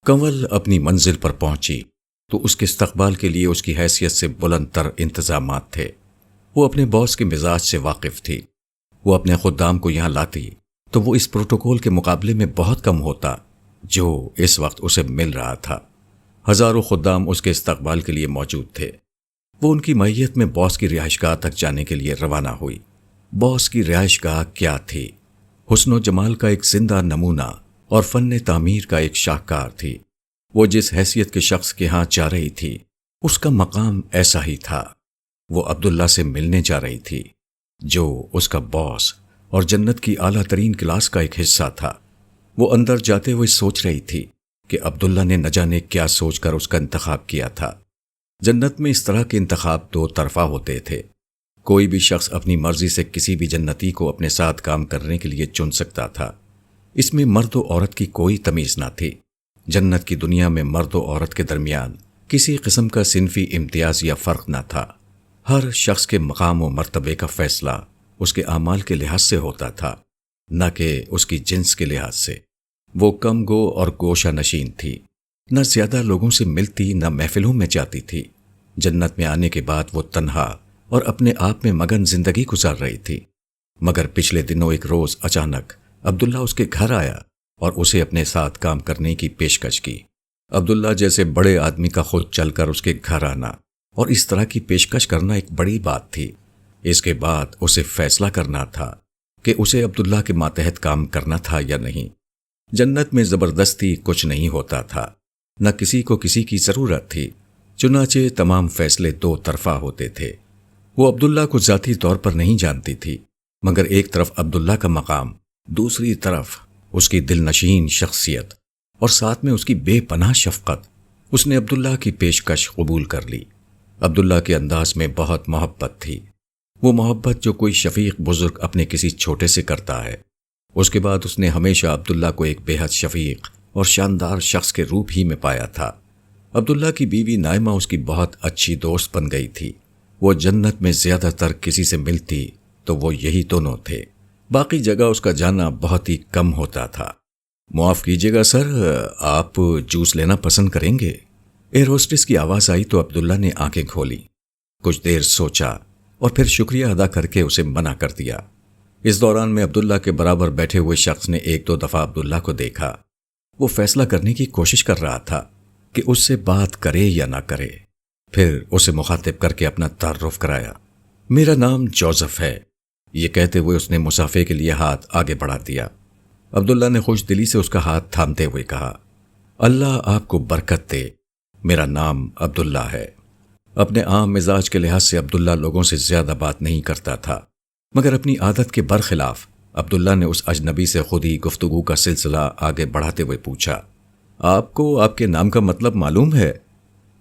کنول اپنی منزل پر پہنچی تو اس کے استقبال کے لیے اس کی حیثیت سے بلند تر انتظامات تھے۔ وہ اپنے باس کے مزاج سے واقف تھی۔ وہ اپنے خدام کو یہاں لاتی تو وہ اس پروٹوکول کے مقابلے میں بہت کم ہوتا جو اس وقت اسے مل رہا تھا۔ ہزاروں خدام اس کے استقبال کے لیے موجود تھے۔ وہ ان کی معیت میں باس کی رہائش گاہ تک جانے کے لیے روانہ ہوئی۔ باس کی رہائش گاہ کیا تھی؟ حسن و جمال کا ایک زندہ نمونہ اور فن تعمیر کا ایک شاہکار تھی۔ وہ جس حیثیت کے شخص کے ہاں جا رہی تھی اس کا مقام ایسا ہی تھا۔ وہ عبداللہ سے ملنے جا رہی تھی جو اس کا باس اور جنت کی اعلیٰ ترین کلاس کا ایک حصہ تھا۔ وہ اندر جاتے ہوئے سوچ رہی تھی کہ عبداللہ نے نہ جانے کیا سوچ کر اس کا انتخاب کیا تھا۔ جنت میں اس طرح کے انتخاب دو طرفہ ہوتے تھے۔ کوئی بھی شخص اپنی مرضی سے کسی بھی جنتی کو اپنے ساتھ کام کرنے کے لیے چن سکتا تھا۔ اس میں مرد و عورت کی کوئی تمیز نہ تھی۔ جنت کی دنیا میں مرد و عورت کے درمیان کسی قسم کا صنفی امتیاز یا فرق نہ تھا۔ ہر شخص کے مقام و مرتبے کا فیصلہ اس کے اعمال کے لحاظ سے ہوتا تھا، نہ کہ اس کی جنس کے لحاظ سے۔ وہ کم گو اور گوشہ نشین تھی، نہ زیادہ لوگوں سے ملتی نہ محفلوں میں جاتی تھی۔ جنت میں آنے کے بعد وہ تنہا اور اپنے آپ میں مگن زندگی گزار رہی تھی۔ مگر پچھلے دنوں ایک روز اچانک عبداللہ اس کے گھر آیا اور اسے اپنے ساتھ کام کرنے کی پیشکش کی۔ عبداللہ جیسے بڑے آدمی کا خود چل کر اس کے گھر آنا اور اس طرح کی پیشکش کرنا ایک بڑی بات تھی۔ اس کے بعد اسے فیصلہ کرنا تھا کہ اسے عبداللہ کے ماتحت کام کرنا تھا یا نہیں۔ جنت میں زبردستی کچھ نہیں ہوتا تھا، نہ کسی کو کسی کی ضرورت تھی، چنانچہ تمام فیصلے دو طرفہ ہوتے تھے۔ وہ عبداللہ کو ذاتی طور پر نہیں جانتی تھی، مگر ایک طرف عبداللہ کا مقام، دوسری طرف اس کی دل نشین شخصیت اور ساتھ میں اس کی بے پناہ شفقت۔ اس نے عبداللہ کی پیشکش قبول کر لی۔ عبداللہ کے انداز میں بہت محبت تھی، وہ محبت جو کوئی شفیق بزرگ اپنے کسی چھوٹے سے کرتا ہے۔ اس کے بعد اس نے ہمیشہ عبداللہ کو ایک بے حد شفیق اور شاندار شخص کے روپ ہی میں پایا تھا۔ عبداللہ کی بیوی نائمہ اس کی بہت اچھی دوست بن گئی تھی۔ وہ جنت میں زیادہ تر کسی سے ملتی تو وہ یہی دونوں تھے، باقی جگہ اس کا جانا بہت ہی کم ہوتا تھا۔ معاف کیجیے گا سر، آپ جوس لینا پسند کریں گے؟ ایئر ہوسٹس کی آواز آئی تو عبداللہ نے آنکھیں کھولی، کچھ دیر سوچا اور پھر شکریہ ادا کر کے اسے منع کر دیا۔ اس دوران میں عبداللہ کے برابر بیٹھے ہوئے شخص نے ایک دو دفعہ عبداللہ کو دیکھا۔ وہ فیصلہ کرنے کی کوشش کر رہا تھا کہ اس سے بات کرے یا نہ کرے۔ پھر اسے مخاطب کر کے اپنا تعارف کرایا۔ میرا نام جوزف ہے، یہ کہتے ہوئے اس نے مسافے کے لیے ہاتھ آگے بڑھا دیا۔ عبداللہ نے خوش دلی سے اس کا ہاتھ تھامتے ہوئے کہا، اللہ آپ کو برکت دے، میرا نام عبداللہ ہے۔ اپنے عام مزاج کے لحاظ سے عبداللہ لوگوں سے زیادہ بات نہیں کرتا تھا، مگر اپنی عادت کے برخلاف عبداللہ نے اس اجنبی سے خود ہی گفتگو کا سلسلہ آگے بڑھاتے ہوئے پوچھا، آپ کو آپ کے نام کا مطلب معلوم ہے؟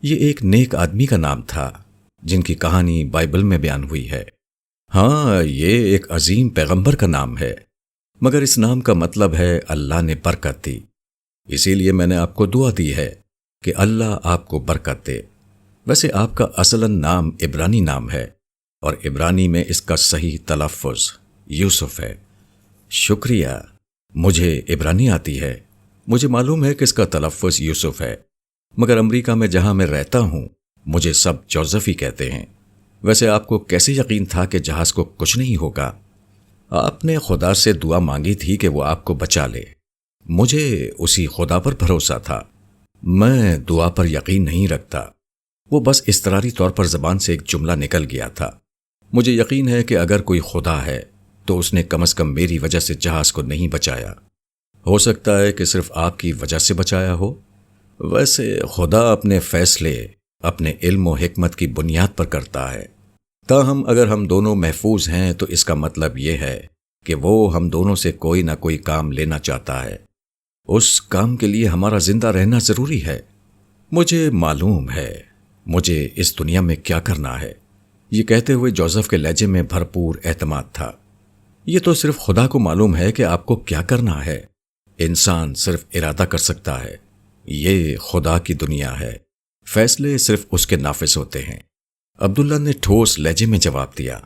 یہ ایک نیک آدمی کا نام تھا جن کی کہانی بائبل میں بیان ہوئی ہے۔ ہاں، یہ ایک عظیم پیغمبر کا نام ہے، مگر اس نام کا مطلب ہے اللہ نے برکت دی، اسی لیے میں نے آپ کو دعا دی ہے کہ اللہ آپ کو برکت دے۔ ویسے آپ کا اصلاً نام عبرانی نام ہے اور عبرانی میں اس کا صحیح تلفظ یوسف ہے۔ شکریہ، مجھے عبرانی آتی ہے، مجھے معلوم ہے کہ اس کا تلفظ یوسف ہے، مگر امریکہ میں جہاں میں رہتا ہوں مجھے سب جوزف ہی کہتے ہیں۔ ویسے آپ کو کیسے یقین تھا کہ جہاز کو کچھ نہیں ہوگا؟ آپ نے خدا سے دعا مانگی تھی کہ وہ آپ کو بچا لے، مجھے اسی خدا پر بھروسہ تھا۔ میں دعا پر یقین نہیں رکھتا، وہ بس اضطراری طور پر زبان سے ایک جملہ نکل گیا تھا۔ مجھے یقین ہے کہ اگر کوئی خدا ہے تو اس نے کم از کم میری وجہ سے جہاز کو نہیں بچایا، ہو سکتا ہے کہ صرف آپ کی وجہ سے بچایا ہو۔ ویسے خدا اپنے فیصلے اپنے علم و حکمت کی بنیاد پر کرتا ہے، تاہم اگر ہم دونوں محفوظ ہیں تو اس کا مطلب یہ ہے کہ وہ ہم دونوں سے کوئی نہ کوئی کام لینا چاہتا ہے۔ اس کام کے لیے ہمارا زندہ رہنا ضروری ہے۔ مجھے معلوم ہے مجھے اس دنیا میں کیا کرنا ہے، یہ کہتے ہوئے جوزف کے لہجے میں بھرپور اعتماد تھا۔ یہ تو صرف خدا کو معلوم ہے کہ آپ کو کیا کرنا ہے، انسان صرف ارادہ کر سکتا ہے۔ یہ خدا کی دنیا ہے، فیصلے صرف اس کے نافذ ہوتے ہیں۔ عبداللہ نے ٹھوس لہجے میں جواب دیا،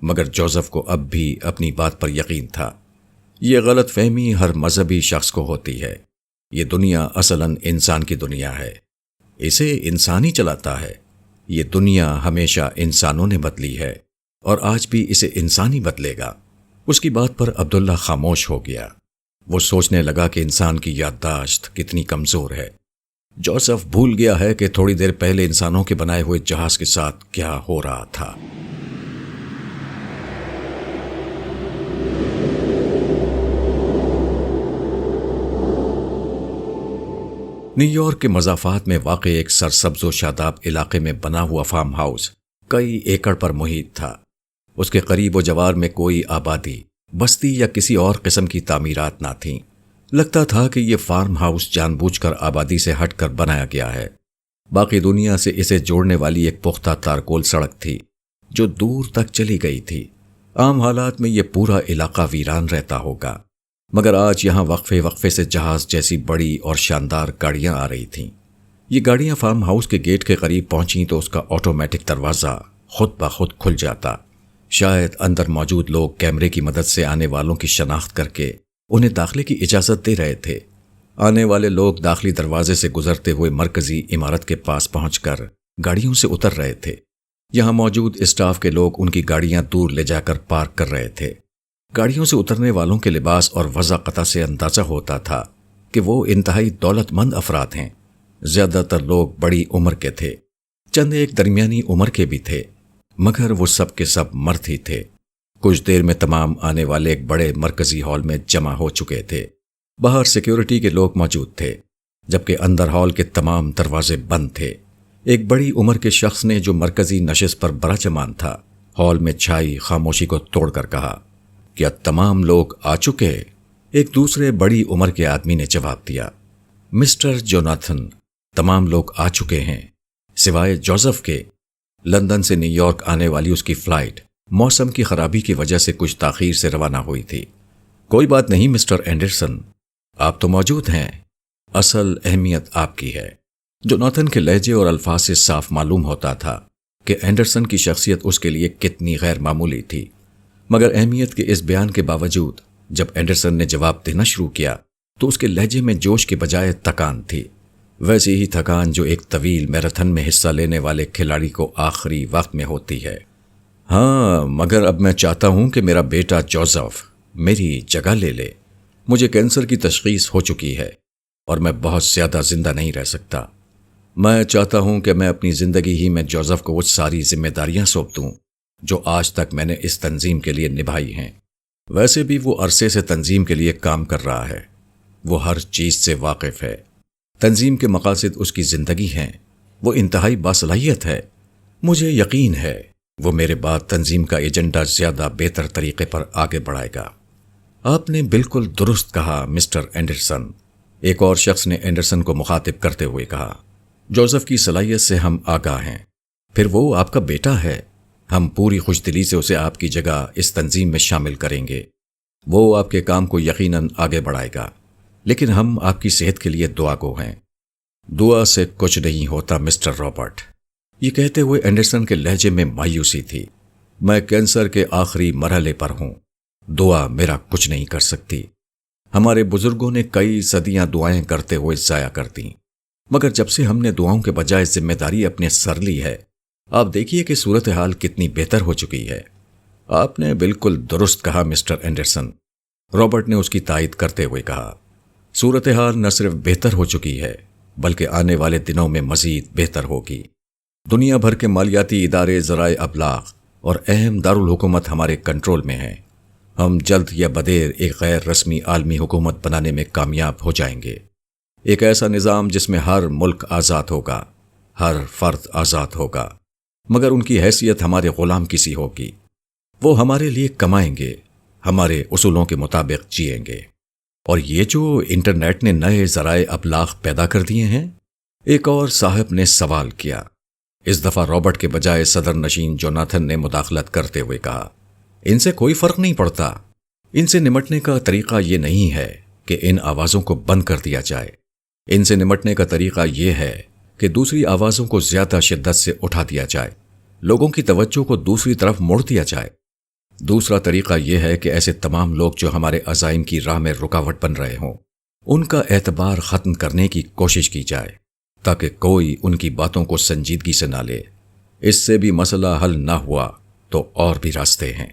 مگر جوزف کو اب بھی اپنی بات پر یقین تھا۔ یہ غلط فہمی ہر مذہبی شخص کو ہوتی ہے، یہ دنیا اصلاً انسان کی دنیا ہے، اسے انسان ہی چلاتا ہے۔ یہ دنیا ہمیشہ انسانوں نے بدلی ہے اور آج بھی اسے انسان ہی بدلے گا۔ اس کی بات پر عبداللہ خاموش ہو گیا۔ وہ سوچنے لگا کہ انسان کی یادداشت کتنی کمزور ہے۔ جوزف بھول گیا ہے کہ تھوڑی دیر پہلے انسانوں کے بنائے ہوئے جہاز کے ساتھ کیا ہو رہا تھا۔ نیو یارک کے مضافات میں واقع ایک سرسبز و شاداب علاقے میں بنا ہوا فارم ہاؤس کئی ایکڑ پر محیط تھا۔ اس کے قریب و جوار میں کوئی آبادی، بستی یا کسی اور قسم کی تعمیرات نہ تھیں۔ لگتا تھا کہ یہ فارم ہاؤس جان بوجھ کر آبادی سے ہٹ کر بنایا گیا ہے۔ باقی دنیا سے اسے جوڑنے والی ایک پختہ تارکول سڑک تھی جو دور تک چلی گئی تھی۔ عام حالات میں یہ پورا علاقہ ویران رہتا ہوگا، مگر آج یہاں وقفے وقفے سے جہاز جیسی بڑی اور شاندار گاڑیاں آ رہی تھیں۔ یہ گاڑیاں فارم ہاؤس کے گیٹ کے قریب پہنچیں تو اس کا آٹومیٹک دروازہ خود بخود کھل جاتا۔ شاید اندر موجود لوگ کیمرے کی مدد سے آنے والوں کی شناخت کر کے انہیں داخلے کی اجازت دے رہے تھے۔ آنے والے لوگ داخلی دروازے سے گزرتے ہوئے مرکزی عمارت کے پاس پہنچ کر گاڑیوں سے اتر رہے تھے۔ یہاں موجود اسٹاف کے لوگ ان کی گاڑیاں دور لے جا کر پارک کر رہے تھے۔ گاڑیوں سے اترنے والوں کے لباس اور وضاقتہ سے اندازہ ہوتا تھا کہ وہ انتہائی دولت مند افراد ہیں۔ زیادہ تر لوگ بڑی عمر کے تھے، چند ایک درمیانی عمر کے بھی تھے، مگر وہ سب کے سب مرد ہی تھے۔ کچھ دیر میں تمام آنے والے ایک بڑے مرکزی ہال میں جمع ہو چکے تھے۔ باہر سیکیورٹی کے لوگ موجود تھے، جبکہ اندر ہال کے تمام دروازے بند تھے۔ ایک بڑی عمر کے شخص نے جو مرکزی نشست پر براجمان تھا، ہال میں چھائی خاموشی کو توڑ کر کہا، کیا تمام لوگ آ چکے؟ ایک دوسرے بڑی عمر کے آدمی نے جواب دیا، مسٹر جوناتھن، تمام لوگ آ چکے ہیں سوائے جوزف کے۔ لندن سے نیو یارک آنے والی اس کی فلائٹ موسم کی خرابی کی وجہ سے کچھ تاخیر سے روانہ ہوئی تھی۔ کوئی بات نہیں مسٹر اینڈرسن، آپ تو موجود ہیں، اصل اہمیت آپ کی ہے۔ جوناتھن کے لہجے اور الفاظ سے صاف معلوم ہوتا تھا کہ اینڈرسن کی شخصیت اس کے لیے کتنی غیر معمولی تھی، مگر اہمیت کے اس بیان کے باوجود جب اینڈرسن نے جواب دینا شروع کیا تو اس کے لہجے میں جوش کے بجائے تکان تھی، ویسی ہی تھکان جو ایک طویل میراتھن میں حصہ لینے والے کھلاڑی کو آخری وقت میں ہوتی ہے۔ ہاں، مگر اب میں چاہتا ہوں کہ میرا بیٹا جوزف میری جگہ لے لے۔ مجھے کینسر کی تشخیص ہو چکی ہے اور میں بہت زیادہ زندہ نہیں رہ سکتا۔ میں چاہتا ہوں کہ میں اپنی زندگی ہی میں جوزف کو وہ ساری ذمہ داریاں سونپ دوں جو آج تک میں نے اس تنظیم کے لیے نبھائی ہیں۔ ویسے بھی وہ عرصے سے تنظیم کے لیے کام کر رہا ہے، وہ ہر چیز سے واقف ہے۔ تنظیم کے مقاصد اس کی زندگی ہیں، وہ انتہائی باصلاحیت ہے۔ مجھے یقین ہے وہ میرے بعد تنظیم کا ایجنڈا زیادہ بہتر طریقے پر آگے بڑھائے گا۔ آپ نے بالکل درست کہا مسٹر اینڈرسن، ایک اور شخص نے اینڈرسن کو مخاطب کرتے ہوئے کہا۔ جوزف کی صلاحیت سے ہم آگاہ ہیں، پھر وہ آپ کا بیٹا ہے، ہم پوری خوش دلی سے اسے آپ کی جگہ اس تنظیم میں شامل کریں گے۔ وہ آپ کے کام کو یقیناً آگے بڑھائے گا، لیکن ہم آپ کی صحت کے لیے دعا گو ہیں۔ دعا سے کچھ نہیں ہوتا مسٹر رابرٹ، یہ کہتے ہوئے اینڈرسن کے لہجے میں مایوسی تھی۔ میں کینسر کے آخری مرحلے پر ہوں، دعا میرا کچھ نہیں کر سکتی۔ ہمارے بزرگوں نے کئی صدیاں دعائیں کرتے ہوئے ضائع کر دیں، مگر جب سے ہم نے دعاؤں کے بجائے ذمہ داری اپنے سر لی ہے، آپ دیکھیے کہ صورتحال کتنی بہتر ہو چکی ہے۔ آپ نے بالکل درست کہا مسٹر اینڈرسن، رابرٹ نے اس کی تائید کرتے ہوئے کہا۔ صورتحال نہ صرف بہتر ہو چکی ہے بلکہ آنے والے دنوں میں مزید بہتر ہوگی۔ دنیا بھر کے مالیاتی ادارے، ذرائع ابلاغ اور اہم دارالحکومت ہمارے کنٹرول میں ہیں۔ ہم جلد یا بدیر ایک غیر رسمی عالمی حکومت بنانے میں کامیاب ہو جائیں گے، ایک ایسا نظام جس میں ہر ملک آزاد ہوگا، ہر فرد آزاد ہوگا، مگر ان کی حیثیت ہمارے غلام کی سی ہوگی۔ وہ ہمارے لیے کمائیں گے، ہمارے اصولوں کے مطابق جئیں گے۔ اور یہ جو انٹرنیٹ نے نئے ذرائع ابلاغ پیدا کر دیے ہیں، ایک اور صاحب نے سوال کیا۔ اس دفعہ رابرٹ کے بجائے صدر نشین جوناتھن نے مداخلت کرتے ہوئے کہا، ان سے کوئی فرق نہیں پڑتا۔ ان سے نمٹنے کا طریقہ یہ نہیں ہے کہ ان آوازوں کو بند کر دیا جائے، ان سے نمٹنے کا طریقہ یہ ہے کہ دوسری آوازوں کو زیادہ شدت سے اٹھا دیا جائے، لوگوں کی توجہ کو دوسری طرف موڑ دیا جائے۔ دوسرا طریقہ یہ ہے کہ ایسے تمام لوگ جو ہمارے عزائم کی راہ میں رکاوٹ بن رہے ہوں، ان کا اعتبار ختم کرنے کی کوشش کی جائے تاکہ کوئی ان کی باتوں کو سنجیدگی سے نہ لے۔ اس سے بھی مسئلہ حل نہ ہوا تو اور بھی راستے ہیں۔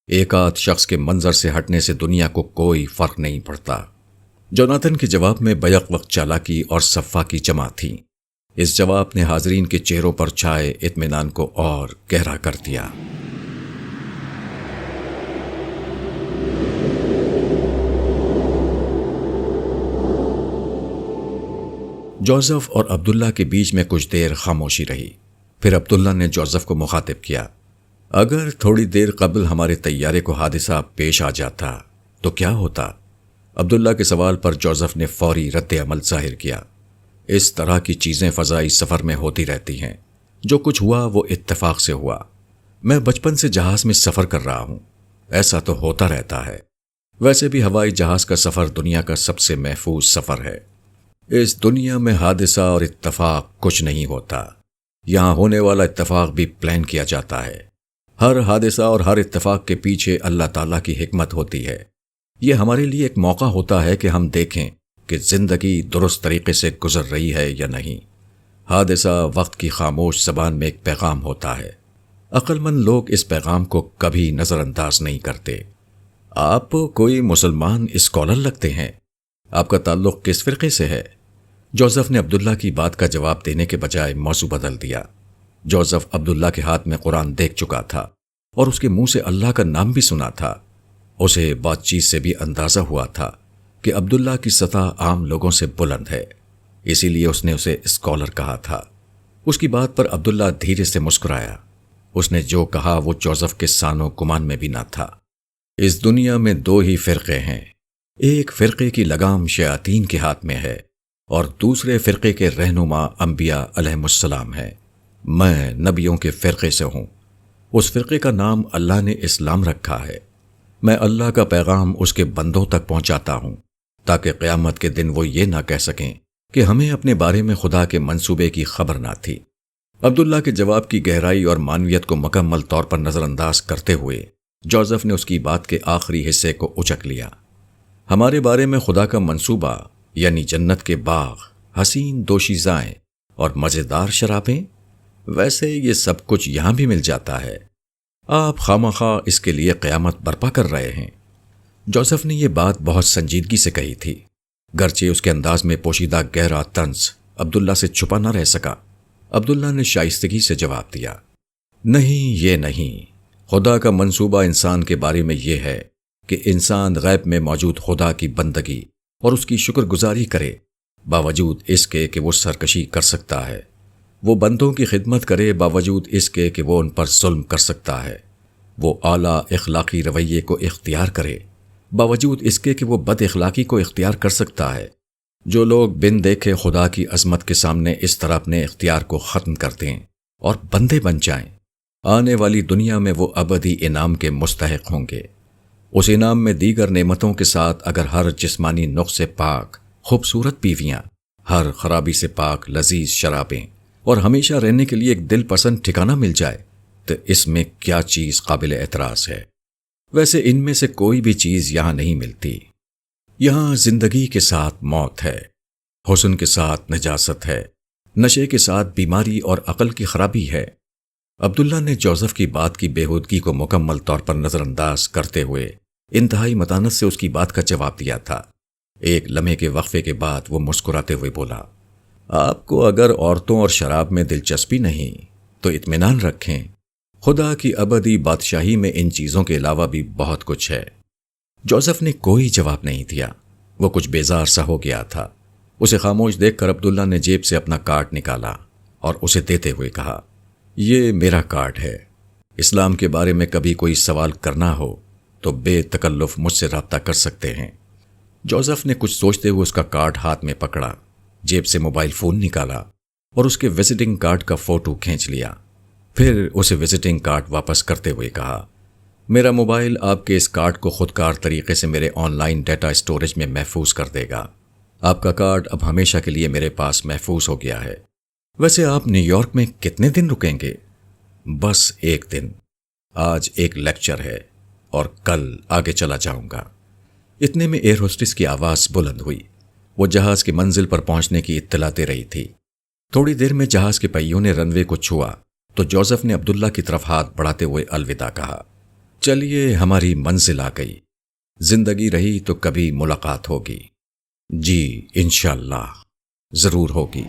ایک آدھ شخص کے منظر سے ہٹنے سے دنیا کو کوئی فرق نہیں پڑتا۔ جوناتھن کے جواب میں بیک وقت چالاکی اور صفا کی جمع تھی۔ اس جواب نے حاضرین کے چہروں پر چھائے اطمینان کو اور گہرا کر دیا۔ جوزف اور عبداللہ کے بیچ میں کچھ دیر خاموشی رہی۔ پھر عبداللہ نے جوزف کو مخاطب کیا، اگر تھوڑی دیر قبل ہمارے طیارے کو حادثہ پیش آ جاتا تو کیا ہوتا؟ عبداللہ کے سوال پر جوزف نے فوری رد عمل ظاہر کیا، اس طرح کی چیزیں فضائی سفر میں ہوتی رہتی ہیں۔ جو کچھ ہوا وہ اتفاق سے ہوا۔ میں بچپن سے جہاز میں سفر کر رہا ہوں، ایسا تو ہوتا رہتا ہے۔ ویسے بھی ہوائی جہاز کا سفر دنیا کا سب سے محفوظ سفر ہے۔ اس دنیا میں حادثہ اور اتفاق کچھ نہیں ہوتا۔ یہاں ہونے والا اتفاق بھی پلان کیا جاتا ہے۔ ہر حادثہ اور ہر اتفاق کے پیچھے اللہ تعالیٰ کی حکمت ہوتی ہے۔ یہ ہمارے لیے ایک موقع ہوتا ہے کہ ہم دیکھیں کہ زندگی درست طریقے سے گزر رہی ہے یا نہیں۔ حادثہ وقت کی خاموش زبان میں ایک پیغام ہوتا ہے۔ عقل مند لوگ اس پیغام کو کبھی نظر انداز نہیں کرتے۔ آپ کوئی مسلمان اسکالر لگتے ہیں، آپ کا تعلق کس فرقے سے ہے؟ جوزف نے عبداللہ کی بات کا جواب دینے کے بجائے موضوع بدل دیا۔ جوزف عبداللہ کے ہاتھ میں قرآن دیکھ چکا تھا اور اس کے منہ سے اللہ کا نام بھی سنا تھا۔ اسے بات چیت سے بھی اندازہ ہوا تھا کہ عبداللہ کی سطح عام لوگوں سے بلند ہے، اسی لیے اس نے اسے اسکالر کہا تھا۔ اس کی بات پر عبداللہ دھیرے سے مسکرایا۔ اس نے جو کہا وہ جوزف کے سانو گمان میں بھی نہ تھا۔ اس دنیا میں دو ہی فرقے ہیں، ایک فرقے کی لگام شیاطین کے ہاتھ میں ہے اور دوسرے فرقے کے رہنما انبیاء علیہم السلام ہے۔ میں نبیوں کے فرقے سے ہوں۔ اس فرقے کا نام اللہ نے اسلام رکھا ہے۔ میں اللہ کا پیغام اس کے بندوں تک پہنچاتا ہوں تاکہ قیامت کے دن وہ یہ نہ کہہ سکیں کہ ہمیں اپنے بارے میں خدا کے منصوبے کی خبر نہ تھی۔ عبداللہ کے جواب کی گہرائی اور معنویت کو مکمل طور پر نظر انداز کرتے ہوئے جوزف نے اس کی بات کے آخری حصے کو اچک لیا۔ ہمارے بارے میں خدا کا منصوبہ یعنی جنت کے باغ، حسین دوشیزائیں اور مزیدار شرابیں، ویسے یہ سب کچھ یہاں بھی مل جاتا ہے۔ آپ خامخواہ اس کے لیے قیامت برپا کر رہے ہیں۔ جوزف نے یہ بات بہت سنجیدگی سے کہی تھی، گرچہ اس کے انداز میں پوشیدہ گہرا طنز عبداللہ سے چھپا نہ رہ سکا۔ عبداللہ نے شائستگی سے جواب دیا، نہیں، یہ نہیں۔ خدا کا منصوبہ انسان کے بارے میں یہ ہے کہ انسان غیب میں موجود خدا کی بندگی اور اس کی شکر گزاری کرے، باوجود اس کے کہ وہ سرکشی کر سکتا ہے۔ وہ بندوں کی خدمت کرے باوجود اس کے کہ وہ ان پر ظلم کر سکتا ہے۔ وہ اعلیٰ اخلاقی رویے کو اختیار کرے باوجود اس کے کہ وہ بد اخلاقی کو اختیار کر سکتا ہے۔ جو لوگ بن دیکھے خدا کی عظمت کے سامنے اس طرح اپنے اختیار کو ختم کر دیں اور بندے بن جائیں، آنے والی دنیا میں وہ ابدی انعام کے مستحق ہوں گے۔ اس انعام میں دیگر نعمتوں کے ساتھ اگر ہر جسمانی نقص سے پاک خوبصورت بیویاں، ہر خرابی سے پاک لذیذ شرابیں اور ہمیشہ رہنے کے لیے ایک دل پسند ٹھکانہ مل جائے تو اس میں کیا چیز قابل اعتراض ہے؟ ویسے ان میں سے کوئی بھی چیز یہاں نہیں ملتی۔ یہاں زندگی کے ساتھ موت ہے، حسن کے ساتھ نجاست ہے، نشے کے ساتھ بیماری اور عقل کی خرابی ہے۔ عبداللہ نے جوزف کی بات کی بےہودگی کو مکمل طور پر نظر انداز کرتے ہوئے انتہائی متانت سے اس کی بات کا جواب دیا تھا۔ ایک لمحے کے وقفے کے بعد وہ مسکراتے ہوئے بولا، آپ کو اگر عورتوں اور شراب میں دلچسپی نہیں تو اطمینان رکھیں، خدا کی ابدی بادشاہی میں ان چیزوں کے علاوہ بھی بہت کچھ ہے۔ جوزف نے کوئی جواب نہیں دیا۔ وہ کچھ بیزار سا ہو گیا تھا۔ اسے خاموش دیکھ کر عبداللہ نے جیب سے اپنا کارڈ نکالا اور اسے دیتے ہوئے کہا، یہ میرا کارڈ ہے۔ اسلام کے بارے میں کبھی کوئی سوال کرنا ہو تو بے تکلف مجھ سے رابطہ کر سکتے ہیں۔ جوزف نے کچھ سوچتے ہوئے اس کا کارڈ ہاتھ میں پکڑا، جیب سے موبائل فون نکالا اور اس کے وزٹنگ کارڈ کا فوٹو کھینچ لیا۔ پھر اسے وزٹنگ کارڈ واپس کرتے ہوئے کہا، میرا موبائل آپ کے اس کارڈ کو خودکار طریقے سے میرے آن لائن ڈیٹا اسٹوریج میں محفوظ کر دے گا۔ آپ کا کارڈ اب ہمیشہ کے لیے میرے پاس محفوظ ہو گیا ہے۔ ویسے آپ نیو یارک میں کتنے دن رکیں گے؟ بس ایک دن۔ آج ایک لیکچر ہے اور کل آگے چلا جاؤں گا۔ اتنے میں ایئر ہوسٹس کی آواز بلند ہوئی، وہ جہاز کی منزل پر پہنچنے کی اطلاع دے رہی تھی۔ تھوڑی دیر میں جہاز کے پہیوں نے رن وے کو چھوا تو جوزف نے عبداللہ کی طرف ہاتھ بڑھاتے ہوئے الوداع کہا۔ چلیے، ہماری منزل آ گئی، زندگی رہی تو کبھی ملاقات ہوگی۔ جی انشاءاللہ ضرور ہوگی۔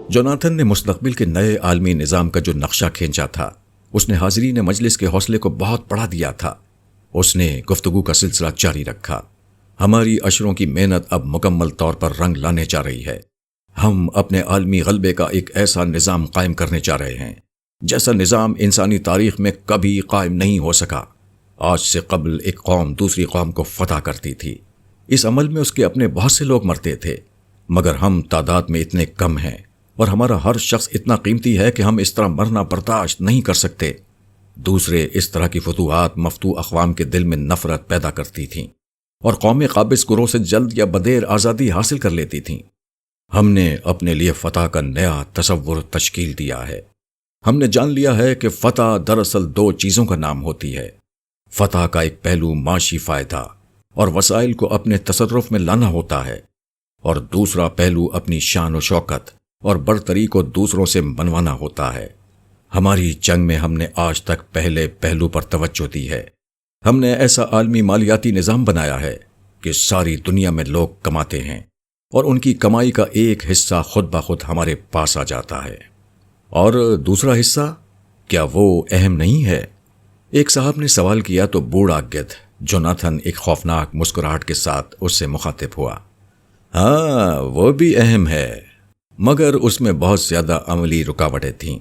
جوناتھن نے مستقبل کے نئے عالمی نظام کا جو نقشہ کھینچا تھا، اس نے حاضرین مجلس کے حوصلے کو بہت بڑھا دیا تھا۔ اس نے گفتگو کا سلسلہ جاری رکھا۔ ہماری اشروں کی محنت اب مکمل طور پر رنگ لانے جا رہی ہے۔ ہم اپنے عالمی غلبے کا ایک ایسا نظام قائم کرنے جا رہے ہیں جیسا نظام انسانی تاریخ میں کبھی قائم نہیں ہو سکا۔ آج سے قبل ایک قوم دوسری قوم کو فتح کرتی تھی۔ اس عمل میں اس کے اپنے بہت سے لوگ مرتے تھے، مگر ہم تعداد میں اتنے کم ہیں اور ہمارا ہر شخص اتنا قیمتی ہے کہ ہم اس طرح مرنا برداشت نہیں کر سکتے۔ دوسرے اس طرح کی فتوحات مفتوح اقوام کے دل میں نفرت پیدا کرتی تھیں اور قوم قابض گروہ سے جلد یا بدیر آزادی حاصل کر لیتی تھیں۔ ہم نے اپنے لیے فتح کا نیا تصور تشکیل دیا ہے۔ ہم نے جان لیا ہے کہ فتح دراصل دو چیزوں کا نام ہوتی ہے۔ فتح کا ایک پہلو معاشی فائدہ اور وسائل کو اپنے تصرف میں لانا ہوتا ہے، اور دوسرا پہلو اپنی شان و شوکت اور برتری کو دوسروں سے منوانا ہوتا ہے۔ ہماری جنگ میں ہم نے آج تک پہلے پہلو پر توجہ دی ہے۔ ہم نے ایسا عالمی مالیاتی نظام بنایا ہے کہ ساری دنیا میں لوگ کماتے ہیں اور ان کی کمائی کا ایک حصہ خود بخود ہمارے پاس آ جاتا ہے۔ اور دوسرا حصہ کیا وہ اہم نہیں ہے؟ ایک صاحب نے سوال کیا تو بوڑھا گدھ جوناتھن ایک خوفناک مسکراہٹ کے ساتھ اس سے مخاطب ہوا۔ ہاں، وہ بھی اہم ہے، مگر اس میں بہت زیادہ عملی رکاوٹیں تھیں۔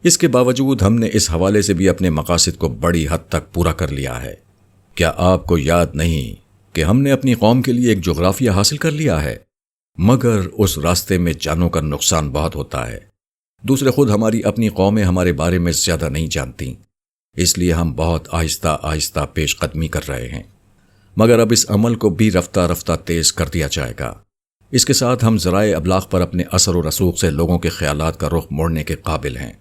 اس کے باوجود ہم نے اس حوالے سے بھی اپنے مقاصد کو بڑی حد تک پورا کر لیا ہے۔ کیا آپ کو یاد نہیں کہ ہم نے اپنی قوم کے لیے ایک جغرافیہ حاصل کر لیا ہے؟ مگر اس راستے میں جانوں کا نقصان بہت ہوتا ہے۔ دوسرے خود ہماری اپنی قومیں ہمارے بارے میں زیادہ نہیں جانتی، اس لیے ہم بہت آہستہ آہستہ پیش قدمی کر رہے ہیں، مگر اب اس عمل کو بھی رفتہ رفتہ تیز کر دیا جائے گا۔ اس کے ساتھ ہم ذرائع ابلاغ پر اپنے اثر و رسوخ سے لوگوں کے خیالات کا رخ موڑنے کے قابل ہیں۔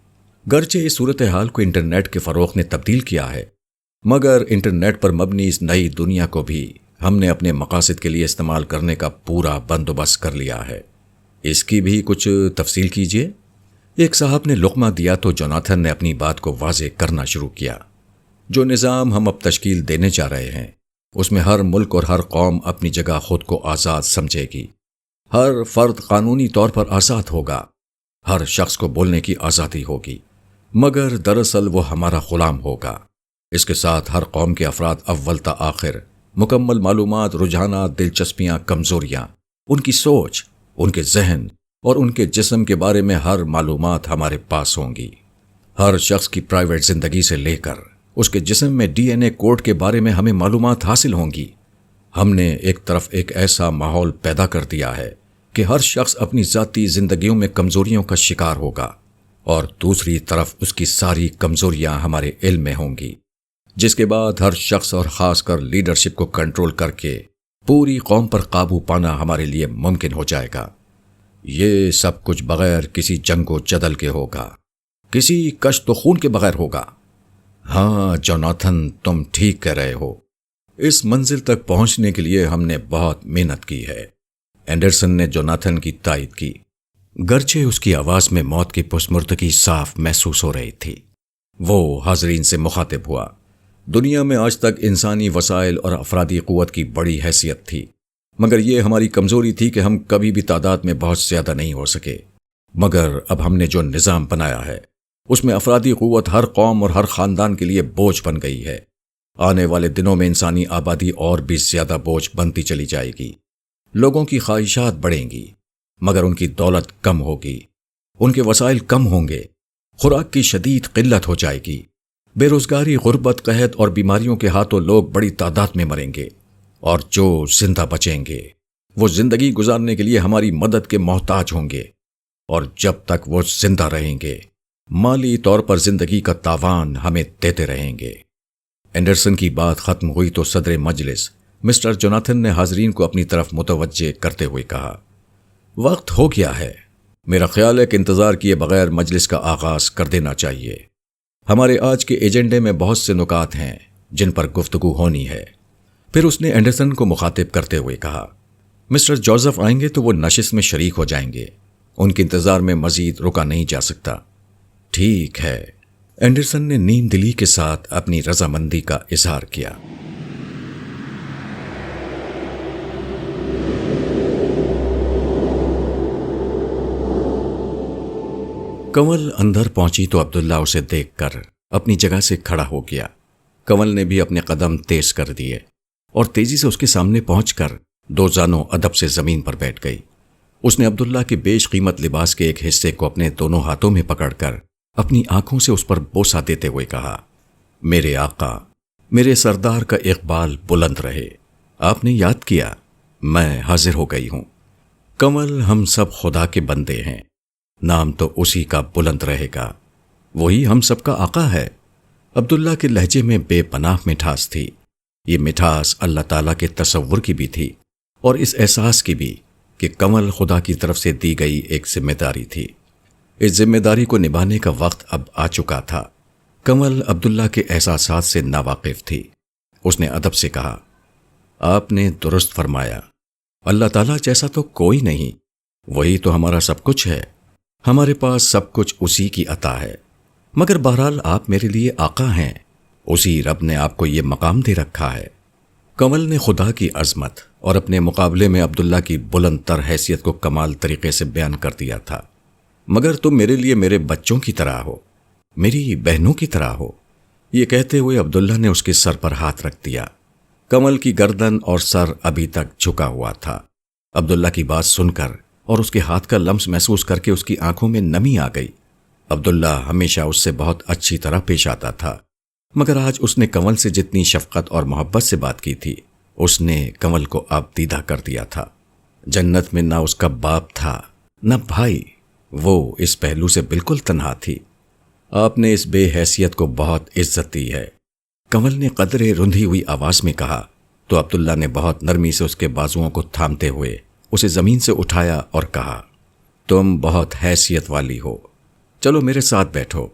گرچہ اس صورتحال کو انٹرنیٹ کے فروغ نے تبدیل کیا ہے، مگر انٹرنیٹ پر مبنی اس نئی دنیا کو بھی ہم نے اپنے مقاصد کے لیے استعمال کرنے کا پورا بندوبست کر لیا ہے۔ اس کی بھی کچھ تفصیل کیجیے۔ ایک صاحب نے لقمہ دیا تو جوناتھن نے اپنی بات کو واضح کرنا شروع کیا۔ جو نظام ہم اب تشکیل دینے جا رہے ہیں، اس میں ہر ملک اور ہر قوم اپنی جگہ خود کو آزاد سمجھے گی۔ ہر فرد قانونی طور پر آزاد ہوگا، ہر شخص کو بولنے کی آزادی ہوگی، مگر دراصل وہ ہمارا غلام ہوگا۔ اس کے ساتھ ہر قوم کے افراد اول تا آخر مکمل معلومات، رجحانات، دلچسپیاں، کمزوریاں، ان کی سوچ، ان کے ذہن اور ان کے جسم کے بارے میں ہر معلومات ہمارے پاس ہوں گی۔ ہر شخص کی پرائیویٹ زندگی سے لے کر اس کے جسم میں ڈی این اے کوڈ کے بارے میں ہمیں معلومات حاصل ہوں گی۔ ہم نے ایک طرف ایک ایسا ماحول پیدا کر دیا ہے کہ ہر شخص اپنی ذاتی زندگیوں میں کمزوریوں کا شکار ہوگا، اور دوسری طرف اس کی ساری کمزوریاں ہمارے علم میں ہوں گی، جس کے بعد ہر شخص اور خاص کر لیڈرشپ کو کنٹرول کر کے پوری قوم پر قابو پانا ہمارے لیے ممکن ہو جائے گا۔ یہ سب کچھ بغیر کسی جنگ و جدل کے ہوگا، کسی کشت و خون کے بغیر ہوگا۔ ہاں جوناتھن، تم ٹھیک کہہ رہے ہو۔ اس منزل تک پہنچنے کے لیے ہم نے بہت محنت کی ہے۔ اینڈرسن نے جوناتھن کی تائید کی، گرچہ اس کی آواز میں موت کی پسمردگی صاف محسوس ہو رہی تھی۔ وہ حاضرین سے مخاطب ہوا۔ دنیا میں آج تک انسانی وسائل اور افرادی قوت کی بڑی حیثیت تھی، مگر یہ ہماری کمزوری تھی کہ ہم کبھی بھی تعداد میں بہت زیادہ نہیں ہو سکے۔ مگر اب ہم نے جو نظام بنایا ہے، اس میں افرادی قوت ہر قوم اور ہر خاندان کے لیے بوجھ بن گئی ہے۔ آنے والے دنوں میں انسانی آبادی اور بھی زیادہ بوجھ بنتی چلی جائے گی۔ لوگوں کی خواہشات بڑھیں گی، مگر ان کی دولت کم ہوگی، ان کے وسائل کم ہوں گے، خوراک کی شدید قلت ہو جائے گی، بے روزگاری، غربت، قحط اور بیماریوں کے ہاتھوں لوگ بڑی تعداد میں مریں گے، اور جو زندہ بچیں گے وہ زندگی گزارنے کے لیے ہماری مدد کے محتاج ہوں گے، اور جب تک وہ زندہ رہیں گے مالی طور پر زندگی کا تاوان ہمیں دیتے رہیں گے۔ اینڈرسن کی بات ختم ہوئی تو صدر مجلس مسٹر جوناتھن نے حاضرین کو اپنی طرف متوجہ کرتے ہوئے کہا، وقت ہو گیا ہے۔ میرا خیال ہے کہ انتظار کیے بغیر مجلس کا آغاز کر دینا چاہیے۔ ہمارے آج کے ایجنڈے میں بہت سے نکات ہیں جن پر گفتگو ہونی ہے۔ پھر اس نے اینڈرسن کو مخاطب کرتے ہوئے کہا، مسٹر جوزف آئیں گے تو وہ نشست میں شریک ہو جائیں گے، ان کے انتظار میں مزید رکا نہیں جا سکتا۔ ٹھیک ہے، اینڈرسن نے نیم دلی کے ساتھ اپنی رضامندی کا اظہار کیا۔ کنول اندر پہنچی تو عبداللہ اسے دیکھ کر اپنی جگہ سے کھڑا ہو گیا۔ کنول نے بھی اپنے قدم تیز کر دیے اور تیزی سے اس کے سامنے پہنچ کر دو زانوں ادب سے زمین پر بیٹھ گئی۔ اس نے عبداللہ کے بیش قیمت لباس کے ایک حصے کو اپنے دونوں ہاتھوں میں پکڑ کر اپنی آنکھوں سے اس پر بوسہ دیتے ہوئے کہا، میرے آقا، میرے سردار کا اقبال بلند رہے، آپ نے یاد کیا، میں حاضر ہو گئی ہوں۔ کنول، ہم سب خدا کے بندے ہیں، نام تو اسی کا بلند رہے گا، وہی ہم سب کا آقا ہے۔ عبداللہ کے لہجے میں بے پناہ مٹھاس تھی۔ یہ مٹھاس اللہ تعالیٰ کے تصور کی بھی تھی اور اس احساس کی بھی کہ کنول خدا کی طرف سے دی گئی ایک ذمہ داری تھی۔ اس ذمہ داری کو نبھانے کا وقت اب آ چکا تھا۔ کنول عبداللہ کے احساسات سے ناواقف تھی۔ اس نے ادب سے کہا، آپ نے درست فرمایا، اللہ تعالیٰ جیسا تو کوئی نہیں، وہی تو ہمارا سب کچھ ہے، ہمارے پاس سب کچھ اسی کی عطا ہے، مگر بہرحال آپ میرے لیے آقا ہیں، اسی رب نے آپ کو یہ مقام دے رکھا ہے۔ کنول نے خدا کی عظمت اور اپنے مقابلے میں عبداللہ کی بلند تر حیثیت کو کمال طریقے سے بیان کر دیا تھا۔ مگر تم میرے لیے میرے بچوں کی طرح ہو، میری بہنوں کی طرح ہو۔ یہ کہتے ہوئے عبداللہ نے اس کے سر پر ہاتھ رکھ دیا۔ کنول کی گردن اور سر ابھی تک جھکا ہوا تھا۔ عبداللہ کی بات سن کر اور اس کے ہاتھ کا لمس محسوس کر کے اس کی آنکھوں میں نمی آ گئی۔ عبداللہ ہمیشہ اس سے بہت اچھی طرح پیش آتا تھا، مگر آج اس نے کنول سے جتنی شفقت اور محبت سے بات کی تھی، اس نے کنول کو اب دیدہ کر دیا تھا۔ جنت میں نہ اس کا باپ تھا نہ بھائی، وہ اس پہلو سے بالکل تنہا تھی۔ آپ نے اس بے حیثیت کو بہت عزت دی ہے، کنول نے قدرے رندھی ہوئی آواز میں کہا، تو عبداللہ نے بہت نرمی سے اس کے بازوؤں کو تھامتے ہوئے اسے زمین سے اٹھایا اور کہا، تم بہت حیثیت والی ہو، چلو میرے ساتھ بیٹھو،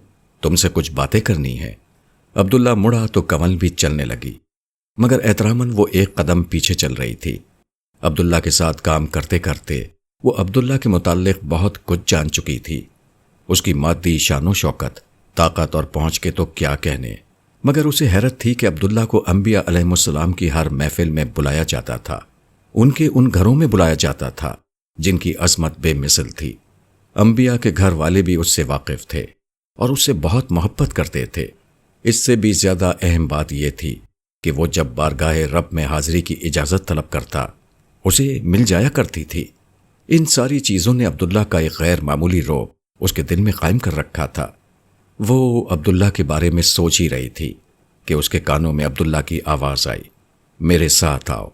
تم سے کچھ باتیں کرنی ہے۔ عبداللہ مڑا تو کنول بھی چلنے لگی، مگر احتراماً وہ ایک قدم پیچھے چل رہی تھی۔ عبداللہ کے ساتھ کام کرتے کرتے وہ عبداللہ کے متعلق بہت کچھ جان چکی تھی۔ اس کی مادی شان و شوکت، طاقت اور پہنچ کے تو کیا کہنے، مگر اسے حیرت تھی کہ عبداللہ کو انبیاء علیہ السلام کی ہر محفل میں بلایا جاتا تھا، ان گھروں میں بلایا جاتا تھا جن کی عظمت بے مثل تھی۔ انبیاء کے گھر والے بھی اس سے واقف تھے اور اس سے بہت محبت کرتے تھے۔ اس سے بھی زیادہ اہم بات یہ تھی کہ وہ جب بارگاہ رب میں حاضری کی اجازت طلب کرتا، اسے مل جایا کرتی تھی۔ ان ساری چیزوں نے عبداللہ کا ایک غیر معمولی رعب اس کے دل میں قائم کر رکھا تھا۔ وہ عبداللہ کے بارے میں سوچ ہی رہی تھی کہ اس کے کانوں میں عبداللہ کی آواز آئی، میرے ساتھ آؤ۔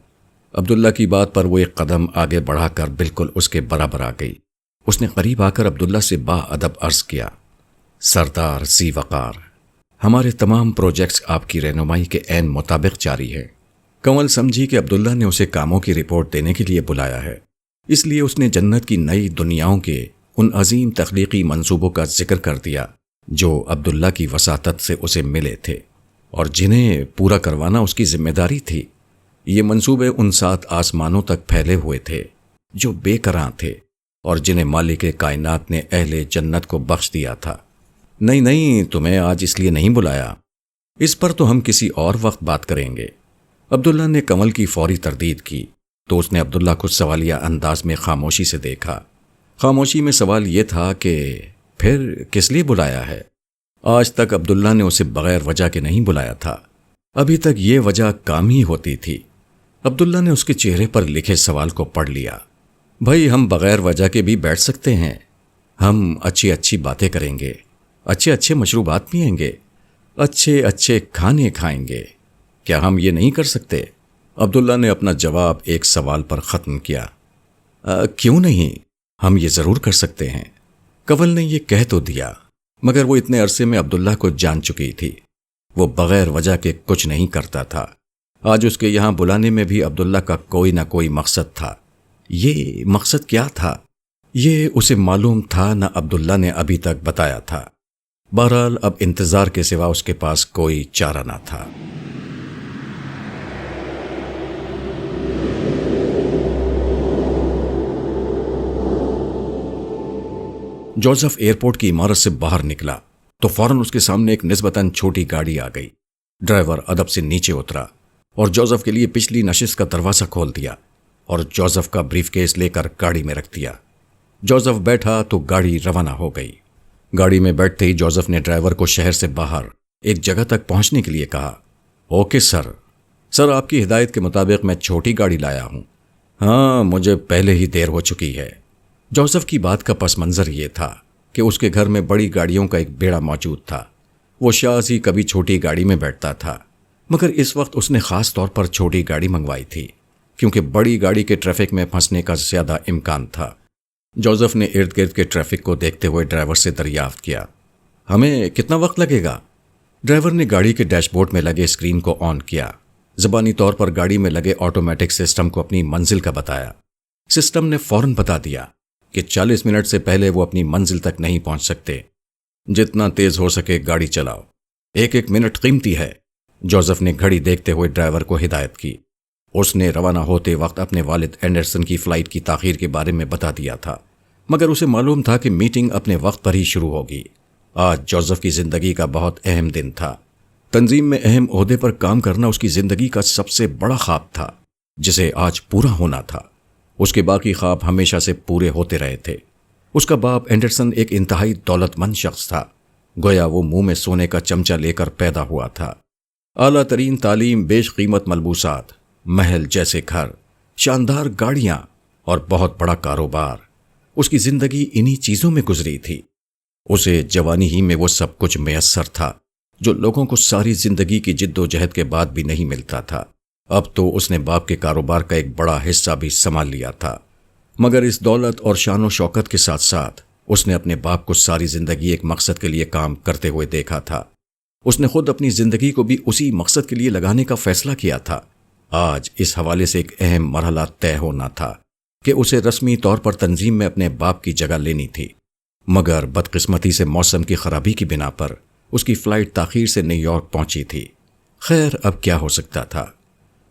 عبداللہ کی بات پر وہ ایک قدم آگے بڑھا کر بالکل اس کے برابر آ گئی۔ اس نے قریب آ کر عبداللہ سے با ادب عرض کیا، سردار ذی وقار، ہمارے تمام پروجیکٹس آپ کی رہنمائی کے عین مطابق جاری ہیں۔ کنول سمجھی کہ عبداللہ نے اسے کاموں کی رپورٹ دینے کے لیے بلایا ہے، اس لیے اس نے جنت کی نئی دنیاؤں کے ان عظیم تخلیقی منصوبوں کا ذکر کر دیا جو عبداللہ کی وساطت سے اسے ملے تھے اور جنہیں پورا کروانا اس کی ذمہ داری تھی۔ یہ منصوبے ان 7 آسمانوں تک پھیلے ہوئے تھے جو بے کراں تھے اور جنہیں مالک کائنات نے اہل جنت کو بخش دیا تھا۔ نہیں، تمہیں آج اس لیے نہیں بلایا، اس پر تو ہم کسی اور وقت بات کریں گے۔ عبداللہ نے کنول کی فوری تردید کی تو اس نے عبداللہ کو سوالیہ انداز میں خاموشی سے دیکھا۔ خاموشی میں سوال یہ تھا کہ پھر کس لیے بلایا ہے؟ آج تک عبداللہ نے اسے بغیر وجہ کے نہیں بلایا تھا، ابھی تک یہ وجہ کام ہی ہوتی تھی۔ عبداللہ نے اس کے چہرے پر لکھے سوال کو پڑھ لیا۔ بھائی، ہم بغیر وجہ کے بھی بیٹھ سکتے ہیں، ہم اچھی باتیں کریں گے، اچھے مشروبات پئیں گے، اچھے کھانے کھائیں گے، کیا ہم یہ نہیں کر سکتے؟ عبداللہ نے اپنا جواب ایک سوال پر ختم کیا، کیوں نہیں، ہم یہ ضرور کر سکتے ہیں۔ کنول نے یہ کہہ تو دیا، مگر وہ اتنے عرصے میں عبداللہ کو جان چکی تھی۔ وہ بغیر وجہ کے کچھ نہیں کرتا تھا۔ آج اس کے یہاں بلانے میں بھی عبداللہ کا کوئی نہ کوئی مقصد تھا۔ یہ مقصد کیا تھا؟ یہ اسے معلوم تھا نہ عبداللہ نے ابھی تک بتایا تھا۔ بہرحال اب انتظار کے سوا اس کے پاس کوئی چارہ نہ تھا۔ جوزف ایئرپورٹ کی عمارت سے باہر نکلا تو فوراً اس کے سامنے ایک نسبتاً چھوٹی گاڑی آ گئی۔ ڈرائیور ادب سے نیچے اترا اور جوزف کے لیے پچھلی نشست کا دروازہ کھول دیا اور جوزف کا بریف کیس لے کر گاڑی میں رکھ دیا۔ جوزف بیٹھا تو گاڑی روانہ ہو گئی۔ گاڑی میں بیٹھتے ہی جوزف نے ڈرائیور کو شہر سے باہر ایک جگہ تک پہنچنے کے لیے کہا۔ اوکے سر آپ کی ہدایت کے مطابق میں چھوٹی گاڑی لایا ہوں۔ ہاں مجھے پہلے ہی دیر ہو چکی ہے۔ جوزف کی بات کا پس منظر یہ تھا کہ اس کے گھر میں بڑی گاڑیوں کا ایک بیڑا موجود تھا۔ وہ شاذ ہی کبھی چھوٹی گاڑی میں بیٹھتا تھا، مگر اس وقت اس نے خاص طور پر چھوٹی گاڑی منگوائی تھی کیونکہ بڑی گاڑی کے ٹریفک میں پھنسنے کا زیادہ امکان تھا۔ جوزف نے ارد گرد کے ٹریفک کو دیکھتے ہوئے ڈرائیور سے دریافت کیا، ہمیں کتنا وقت لگے گا؟ ڈرائیور نے گاڑی کے ڈیش بورڈ میں لگے اسکرین کو آن کیا، زبانی طور پر گاڑی میں لگے آٹومیٹک سسٹم کو اپنی منزل کا بتایا۔ سسٹم نے فوراً بتا دیا کہ 40 منٹ سے پہلے وہ اپنی منزل تک نہیں پہنچ سکتے۔ جتنا تیز ہو سکے گاڑی چلاؤ، ایک منٹ قیمتی ہے۔ جوزف نے گھڑی دیکھتے ہوئے ڈرائیور کو ہدایت کی۔ اس نے روانہ ہوتے وقت اپنے والد اینڈرسن کی فلائٹ کی تاخیر کے بارے میں بتا دیا تھا، مگر اسے معلوم تھا کہ میٹنگ اپنے وقت پر ہی شروع ہوگی۔ آج جوزف کی زندگی کا بہت اہم دن تھا۔ تنظیم میں اہم عہدے پر کام کرنا اس کی زندگی کا سب سے بڑا خواب تھا جسے آج پورا ہونا تھا۔ اس کے باقی خواب ہمیشہ سے پورے ہوتے رہے تھے۔ اس کا باپ اینڈرسن ایک انتہائی دولت مند شخص تھا، گویا وہ منہ میں سونے کا چمچہ لے کر پیدا ہوا تھا۔ اعلیٰ ترین تعلیم، بیش قیمت ملبوسات، محل جیسے گھر، شاندار گاڑیاں اور بہت بڑا کاروبار، اس کی زندگی انہی چیزوں میں گزری تھی۔ اسے جوانی ہی میں وہ سب کچھ میسر تھا جو لوگوں کو ساری زندگی کی جد و جہد کے بعد بھی نہیں ملتا تھا۔ اب تو اس نے باپ کے کاروبار کا ایک بڑا حصہ بھی سنبھال لیا تھا، مگر اس دولت اور شان و شوکت کے ساتھ ساتھ اس نے اپنے باپ کو ساری زندگی ایک مقصد کے لیے کام کرتے ہوئے دیکھا تھا۔ اس نے خود اپنی زندگی کو بھی اسی مقصد کے لیے لگانے کا فیصلہ کیا تھا۔ آج اس حوالے سے ایک اہم مرحلہ طے ہونا تھا کہ اسے رسمی طور پر تنظیم میں اپنے باپ کی جگہ لینی تھی، مگر بدقسمتی سے موسم کی خرابی کی بنا پر اس کی فلائٹ تاخیر سے نیو یارک پہنچی تھی۔ خیر اب کیا ہو سکتا تھا؟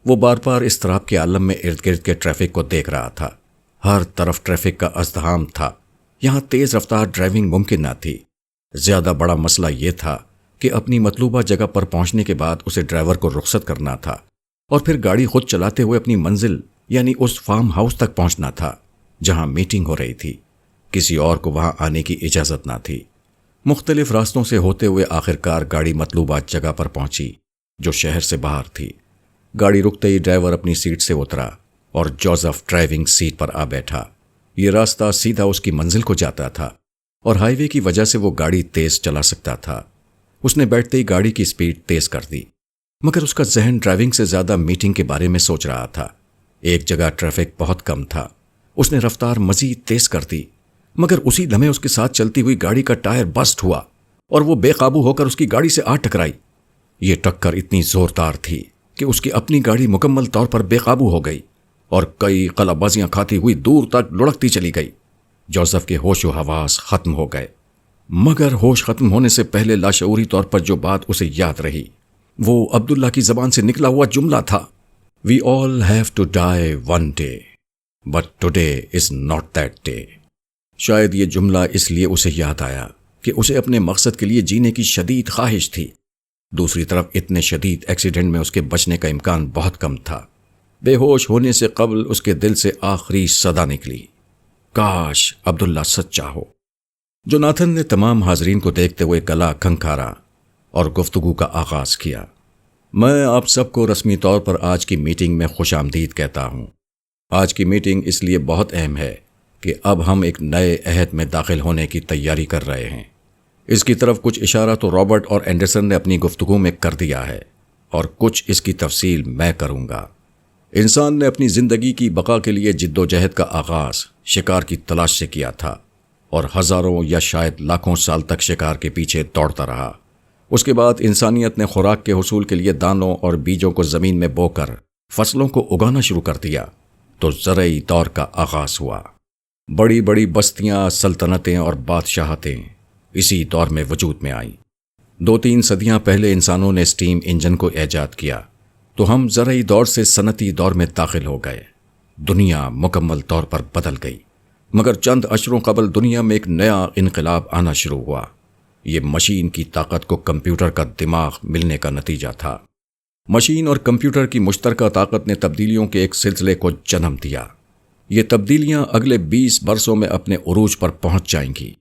وہ بار بار اضطراب کے عالم میں ارد گرد کے ٹریفک کو دیکھ رہا تھا۔ ہر طرف ٹریفک کا ازدحام تھا، یہاں تیز رفتار ڈرائیونگ ممکن نہ تھی۔ زیادہ بڑا مسئلہ یہ تھا کہ اپنی مطلوبہ جگہ پر پہنچنے کے بعد اسے ڈرائیور کو رخصت کرنا تھا اور پھر گاڑی خود چلاتے ہوئے اپنی منزل یعنی اس فارم ہاؤس تک پہنچنا تھا جہاں میٹنگ ہو رہی تھی۔ کسی اور کو وہاں آنے کی اجازت نہ تھی۔ مختلف راستوں سے ہوتے ہوئے آخرکار گاڑی مطلوبہ جگہ پر پہنچی جو شہر سے باہر تھی۔ گاڑی رکتے ہی ڈرائیور اپنی سیٹ سے اترا اور جوزف ڈرائیونگ سیٹ پر آ بیٹھا۔ یہ راستہ سیدھا اس کی منزل کو جاتا تھا اور ہائی وے کی وجہ سے وہ گاڑی تیز چلا سکتا تھا۔ اس نے بیٹھتے ہی گاڑی کی سپیڈ تیز کر دی، مگر اس کا ذہن ڈرائیونگ سے زیادہ میٹنگ کے بارے میں سوچ رہا تھا۔ ایک جگہ ٹریفک بہت کم تھا، اس نے رفتار مزید تیز کر دی، مگر اسی لمحے اس کے ساتھ چلتی ہوئی گاڑی کا ٹائر بسٹ ہوا اور وہ بے قابو ہو کر اس کی گاڑی سے آ ٹکرائی۔ یہ ٹکر اتنی زوردار تھی کہ اس کی اپنی گاڑی مکمل طور پر بے قابو ہو گئی اور کئی قلع بازیاں کھاتی ہوئی دور تک لڑکتی چلی گئی۔ جوزف کے ہوش و حواس ختم ہو گئے، مگر ہوش ختم ہونے سے پہلے لاشعوری طور پر جو بات اسے یاد رہی وہ عبداللہ کی زبان سے نکلا ہوا جملہ تھا، "We all have to die one day, but today is not that day." شاید یہ جملہ اس لیے اسے یاد آیا کہ اسے اپنے مقصد کے لیے جینے کی شدید خواہش تھی۔ دوسری طرف اتنے شدید ایکسیڈنٹ میں اس کے بچنے کا امکان بہت کم تھا۔ بے ہوش ہونے سے قبل اس کے دل سے آخری صدا نکلی، کاش عبداللہ سچا ہو۔ جوناتھن نے تمام حاضرین کو دیکھتے ہوئے گلا کھنکھارا اور گفتگو کا آغاز کیا۔ میں آپ سب کو رسمی طور پر آج کی میٹنگ میں خوش آمدید کہتا ہوں۔ آج کی میٹنگ اس لیے بہت اہم ہے کہ اب ہم ایک نئے عہد میں داخل ہونے کی تیاری کر رہے ہیں۔ اس کی طرف کچھ اشارہ تو رابرٹ اور اینڈرسن نے اپنی گفتگو میں کر دیا ہے اور کچھ اس کی تفصیل میں کروں گا۔ انسان نے اپنی زندگی کی بقا کے لیے جد و جہد کا آغاز شکار کی تلاش سے کیا تھا اور ہزاروں یا شاید لاکھوں سال تک شکار کے پیچھے دوڑتا رہا۔ اس کے بعد انسانیت نے خوراک کے حصول کے لیے دانوں اور بیجوں کو زمین میں بو کر فصلوں کو اگانا شروع کر دیا تو زرعی دور کا آغاز ہوا۔ بڑی بڑی بستیاں، سلطنتیں اور بادشاہتیں اسی دور میں وجود میں آئیں۔ 2-3 صدیاں پہلے انسانوں نے اسٹیم انجن کو ایجاد کیا تو ہم زرعی دور سے صنعتی دور میں داخل ہو گئے۔ دنیا مکمل طور پر بدل گئی، مگر چند اشروں قبل دنیا میں ایک نیا انقلاب آنا شروع ہوا۔ یہ مشین کی طاقت کو کمپیوٹر کا دماغ ملنے کا نتیجہ تھا۔ مشین اور کمپیوٹر کی مشترکہ طاقت نے تبدیلیوں کے ایک سلسلے کو جنم دیا۔ یہ تبدیلیاں اگلے 20 برسوں میں اپنے عروج پر پہنچ جائیں گی۔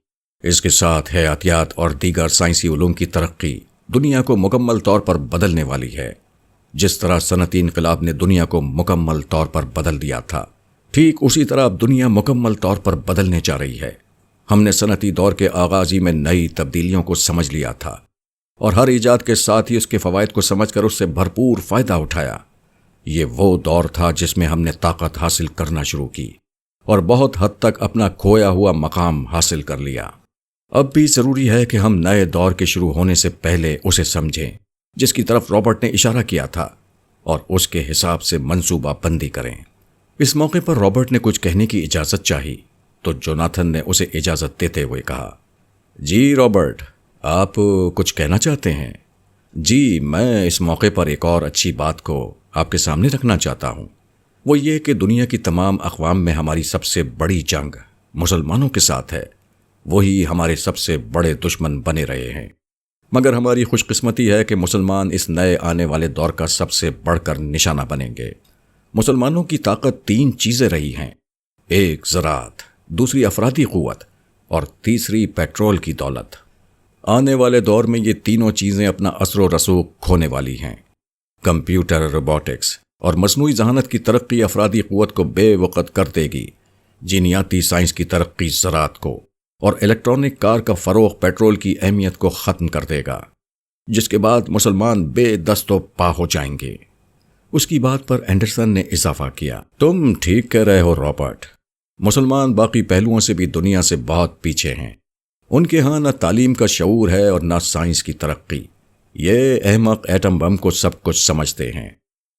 اس کے ساتھ حیاتیات اور دیگر سائنسی علوم کی ترقی دنیا کو مکمل طور پر بدلنے والی ہے۔ جس طرح صنعتی انقلاب نے دنیا کو مکمل طور پر بدل دیا تھا، ٹھیک اسی طرح اب دنیا مکمل طور پر بدلنے جا رہی ہے۔ ہم نے صنعتی دور کے آغاز ہی میں نئی تبدیلیوں کو سمجھ لیا تھا اور ہر ایجاد کے ساتھ ہی اس کے فوائد کو سمجھ کر اس سے بھرپور فائدہ اٹھایا۔ یہ وہ دور تھا جس میں ہم نے طاقت حاصل کرنا شروع کی اور بہت حد تک اپنا کھویا ہوا مقام حاصل کر لیا۔ اب بھی ضروری ہے کہ ہم نئے دور کے شروع ہونے سے پہلے اسے سمجھیں، جس کی طرف رابرٹ نے اشارہ کیا تھا، اور اس کے حساب سے منصوبہ بندی کریں۔ اس موقع پر رابرٹ نے کچھ کہنے کی اجازت چاہی تو جوناتھن نے اسے اجازت دیتے ہوئے کہا، جی رابرٹ، آپ کچھ کہنا چاہتے ہیں؟ جی، میں اس موقع پر ایک اور اچھی بات کو آپ کے سامنے رکھنا چاہتا ہوں۔ وہ یہ کہ دنیا کی تمام اقوام میں ہماری سب سے بڑی جنگ مسلمانوں کے ساتھ ہے۔ وہی ہمارے سب سے بڑے دشمن بنے رہے ہیں، مگر ہماری خوش قسمتی ہے کہ مسلمان اس نئے آنے والے دور کا سب سے بڑھ کر نشانہ بنیں گے۔ مسلمانوں کی طاقت 3 چیزیں رہی ہیں، ایک زراعت، دوسری افرادی قوت اور تیسری پیٹرول کی دولت۔ آنے والے دور میں یہ تینوں چیزیں اپنا اثر و رسوخ کھونے والی ہیں۔ کمپیوٹر، روبوٹکس اور مصنوعی ذہانت کی ترقی افرادی قوت کو بے وقت کر دے گی، جینیاتی سائنس کی ترقی زراعت کو، اور الیکٹرانک کار کا فروغ پیٹرول کی اہمیت کو ختم کر دے گا، جس کے بعد مسلمان بے دست و پا ہو جائیں گے۔ اس کی بات پر اینڈرسن نے اضافہ کیا، تم ٹھیک کہہ رہے ہو رابرٹ، مسلمان باقی پہلوؤں سے بھی دنیا سے بہت پیچھے ہیں۔ ان کے ہاں نہ تعلیم کا شعور ہے اور نہ سائنس کی ترقی۔ یہ احمق ایٹم بم کو سب کچھ سمجھتے ہیں۔